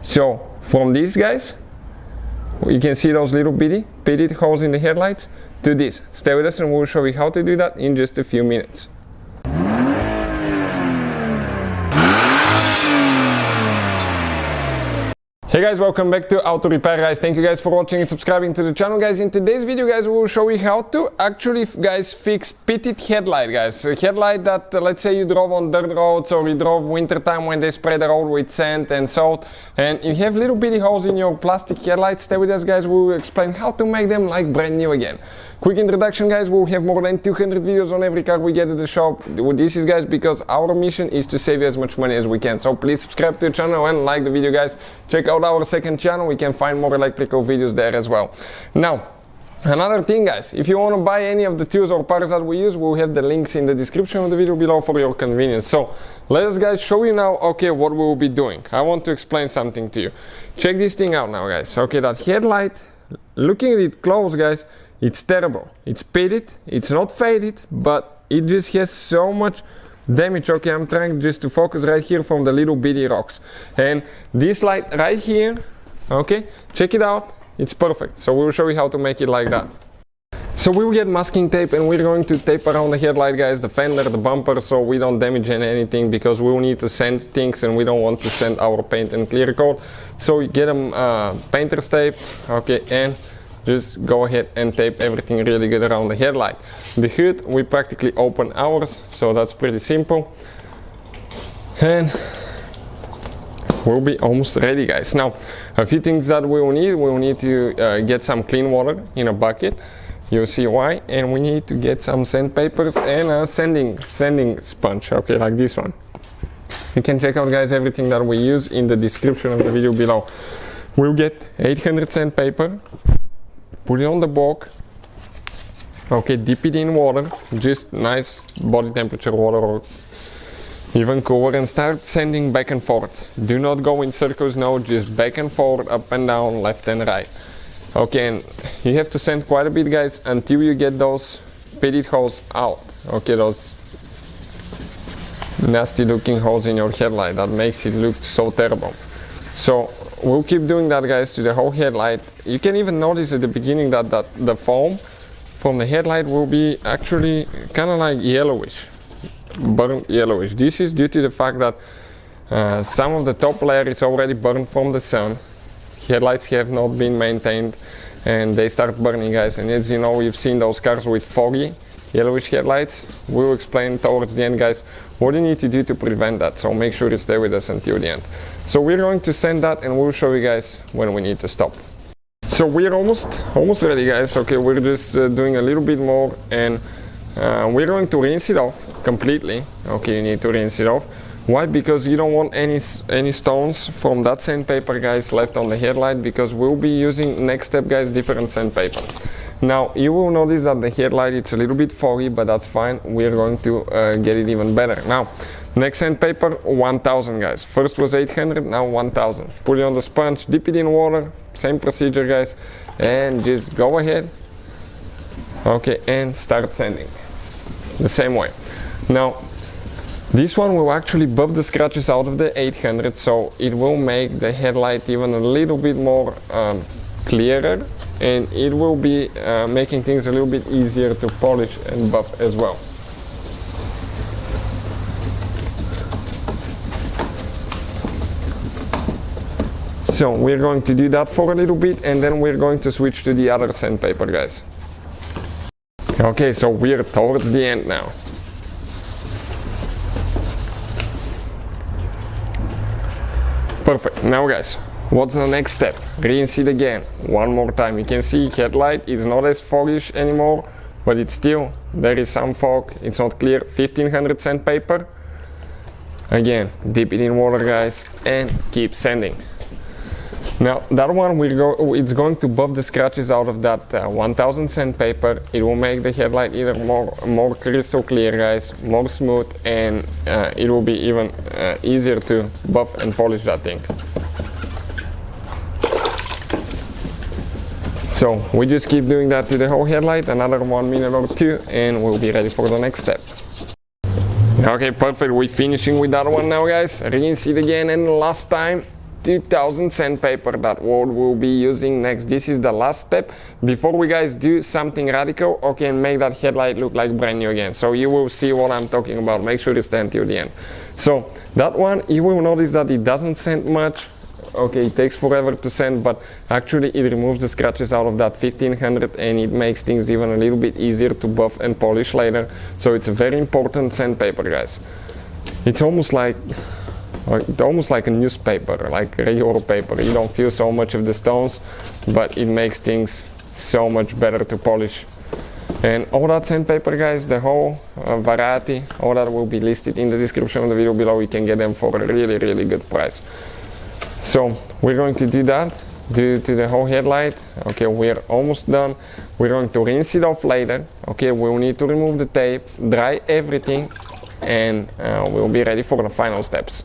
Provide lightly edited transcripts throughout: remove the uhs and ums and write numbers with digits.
So from these guys, you can see those little pitted holes in the headlights, to this. Stay with us and we'll show you how to do that in just a few minutes. Hey guys, welcome back to Auto Repair guys. Thank you guys for watching and subscribing to the channel guys. In today's video guys, we will show you how to actually guys fix pitted headlight guys. A headlight that let's say you drove on dirt roads or you drove wintertime when they spray the road with sand and salt and you have little bitty holes in your plastic headlights. Stay with us guys, we will explain how to make them like brand new again. Quick introduction guys, we'll have more than 200 videos on every car we get at the shop. This is guys because our mission is to save you as much money as we can. So please subscribe to the channel and like the video guys. Check out our second channel, we can find more electrical videos there as well. Now, another thing guys, if you want to buy any of the tools or parts that we use, we'll have the links in the description of the video below for your convenience. So let us guys show you now, okay, what we will be doing. I want to explain something to you. Check this thing out now guys. Okay, that headlight, looking at it close guys, it's terrible. It's pitted, it's not faded, but it just has so much damage. Okay, I'm trying just to focus right here from the little bitty rocks. And this light right here, okay, check it out, it's perfect. So we'll show you how to make it like that. So we'll get masking tape and we're going to tape around the headlight guys, the fender, the bumper, so we don't damage anything because we'll need to sand things and we don't want to sand our paint and clear coat. So you get them painter's tape, okay, and just go ahead and tape everything really good around the headlight. The hood, we practically open ours, so that's pretty simple. And we'll be almost ready guys. Now, a few things that we will need to get some clean water in a bucket. You'll see why. And we need to get some sandpapers and a sanding sponge, okay, like this one. You can check out guys everything that we use in the description of the video below. We'll get 800 sandpaper. Put it on the block, okay, dip it in water, just nice body temperature water or even cooler, and start sanding back and forth. Do not go in circles, no, just back and forth, up and down, left and right. Okay, and you have to sand quite a bit guys until you get those pitted holes out, okay, those nasty looking holes in your headlight that makes it look so terrible. So we'll keep doing that guys to the whole headlight. You can even notice at the beginning that the foam from the headlight will be actually kind of like yellowish, burnt yellowish. This is due to the fact that some of the top layer is already burned from the sun. Headlights have not been maintained and they start burning guys. And as you know, you've seen those cars with foggy yellowish headlights. We'll explain towards the end guys what you need to do to prevent that, so make sure to stay with us until the end. So we're going to sand that and we'll show you guys when we need to stop. So we're almost ready guys. Okay, we're just doing a little bit more and we're going to rinse it off completely. Okay, you need to rinse it off. Why? Because you don't want any stones from that sandpaper guys left on the headlight, because we'll be using next step guys different sandpaper. Now you will notice that the headlight it's a little bit foggy, but that's fine. We're going to get it even better. Now next sandpaper 1000 guys. First was 800, now 1000. Put it on the sponge, dip it in water, same procedure guys, and just go ahead, okay, and start sanding the same way. Now this one will actually buff the scratches out of the 800, so it will make the headlight even a little bit more clearer, and it will be making things a little bit easier to polish and buff as well. So we're going to do that for a little bit and then we're going to switch to the other sandpaper guys. Okay, so we're towards the end now. Perfect. Now guys, what's the next step? Rinse it again one more time. You can see headlight is not as foggish anymore, but it's still, there is some fog, it's not clear. 1500 sandpaper. Again, dip it in water guys and keep sanding. Now that one it's going to buff the scratches out of that 1000 sandpaper. It will make the headlight either more crystal clear guys, more smooth, and it will be even easier to buff and polish that thing. So we just keep doing that to the whole headlight, another 1 minute or two, and we'll be ready for the next step. Okay, perfect. We're finishing with that one now guys. Rinse it again, and last time 2000 sandpaper that we'll be using next. This is the last step before we guys do something radical, okay, and make that headlight look like brand new again. So you will see what I'm talking about. Make sure you stay until the end. So that one, you will notice that it doesn't sand much. Okay, it takes forever to sand, but actually it removes the scratches out of that 1500 and it makes things even a little bit easier to buff and polish later. So it's a very important sandpaper, guys. It's almost like a newspaper, like regular paper. You don't feel so much of the stones, but it makes things so much better to polish. And all that sandpaper, guys, the whole variety, all that will be listed in the description of the video below. You can get them for a really, really good price. So we're going to do that, do to the whole headlight. Okay, we're almost done. We're going to rinse it off later. Okay, we'll need to remove the tape, dry everything, and we'll be ready for the final steps.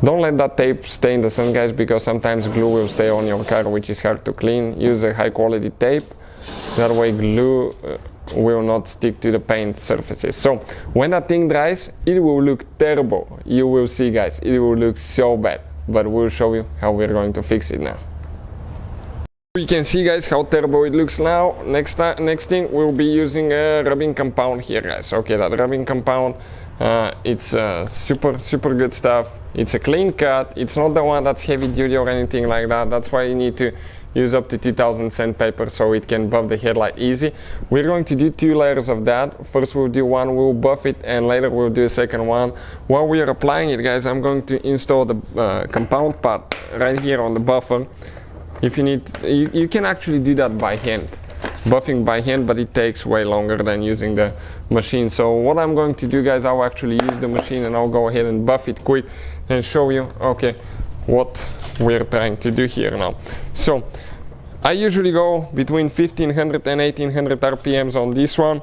Don't let that tape stay in the sun, guys, because sometimes glue will stay on your car, which is hard to clean. Use a high quality tape. That way glue will not stick to the paint surfaces. So when that thing dries, it will look terrible. You will see, guys, it will look so bad, but we'll show you how we're going to fix it now. You can see, guys, how terrible it looks now. Next thing, we'll be using a rubbing compound here, guys. Okay, that rubbing compound, it's super good stuff. It's a clean cut. It's not the one that's heavy duty or anything like that. That's why you need to use up to 2000 sandpaper so it can buff the headlight easy. We're going to do 2 layers of that. First we'll do one, we'll buff it, and later we'll do a second one. While we are applying it, guys, I'm going to install the compound part right here on the buffer. If you need, you can actually do that by hand, buffing by hand, but it takes way longer than using the machine. So what I'm going to do, guys, I'll actually use the machine and I'll go ahead and buff it quick and show you, okay, what we're trying to do here now. So I usually go between 1500 and 1800 RPMs on this one.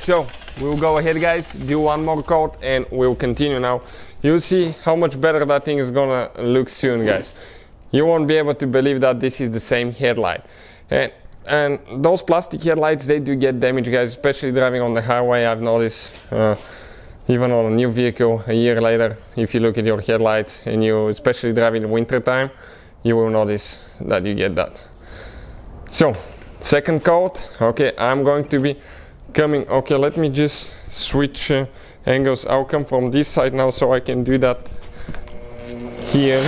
So we'll go ahead, guys, do one more coat and we'll continue now. You'll see how much better that thing is gonna look soon, guys. You won't be able to believe that this is the same headlight. And those plastic headlights, they do get damaged, guys, especially driving on the highway. I've noticed even on a new vehicle a year later, if you look at your headlights and you especially drive in the winter time, you will notice that you get that. So second coat, okay, I'm going to be coming, okay, let me just switch angles. I'll come from this side now so I can do that here.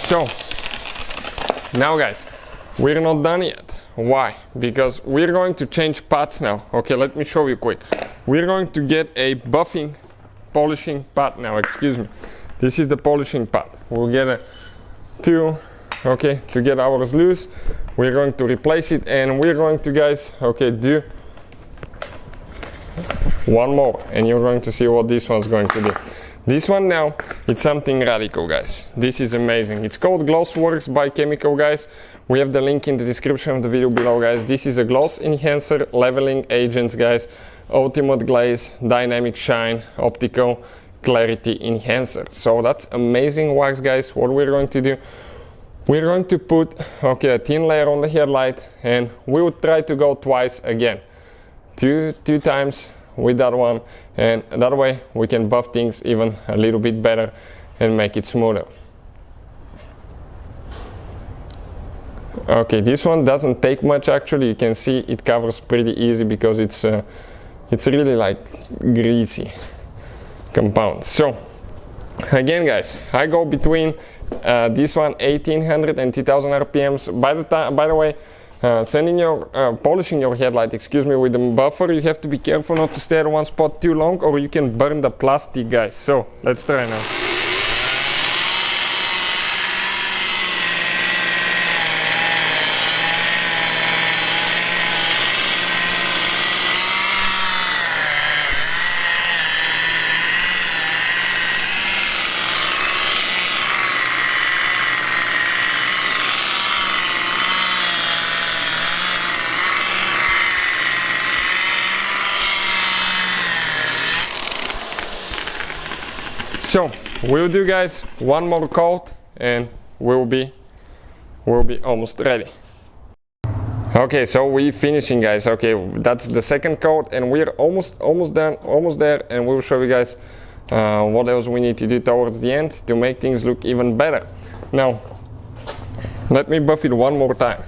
So now, guys, we're not done yet. Why? Because we're going to change pads now. Okay, let me show you quick. We're going to get a buffing, polishing pad now. Excuse me. This is the polishing pad. We'll get a tool, okay, to get ours loose. We're going to replace it, and we're going to, guys, okay, do one more, and you're going to see what this one's going to do. This one now, it's something radical, guys. This is amazing. It's called Glossworks by Chemical, guys. We have the link in the description of the video below, guys. This is a gloss enhancer leveling agents, guys. Ultimate glaze, dynamic shine, optical clarity enhancer. So that's amazing wax, guys. What we're going to do, we're going to put, okay, a thin layer on the headlight, and we will try to go twice again. Two times with that one, and that way we can buff things even a little bit better and make it smoother. Okay, this one doesn't take much actually. You can see it covers pretty easy because it's really like greasy compound. So again guys, I go between this one 1800 and 2000 RPMs. By the way, polishing your headlight, excuse me, with the buffer, you have to be careful not to stay at one spot too long or you can burn the plastic, guys. So let's try now. So we'll do guys one more coat and we'll be almost ready. Okay, so we're finishing guys. Okay, that's the second coat and we're almost done, almost there, and we'll show you guys what else we need to do towards the end to make things look even better. Now let me buff it one more time.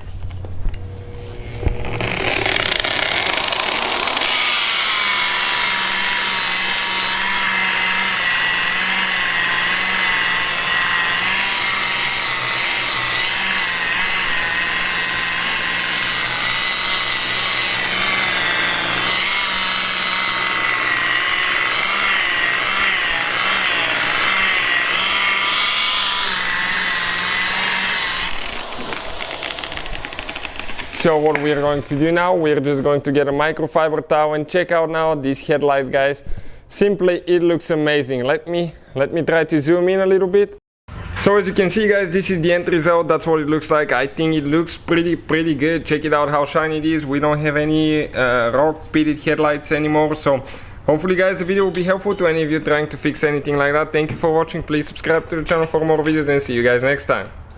So what we're going to do now, we're just going to get a microfiber towel and check out now this headlight guys. Simply, it looks amazing. Let me try to zoom in a little bit. So as you can see guys, this is the end result. That's what it looks like. I think it looks pretty good. Check it out how shiny it is. We don't have any raw pitted headlights anymore. So hopefully guys the video will be helpful to any of you trying to fix anything like that. Thank you for watching. Please subscribe to the channel for more videos and see you guys next time.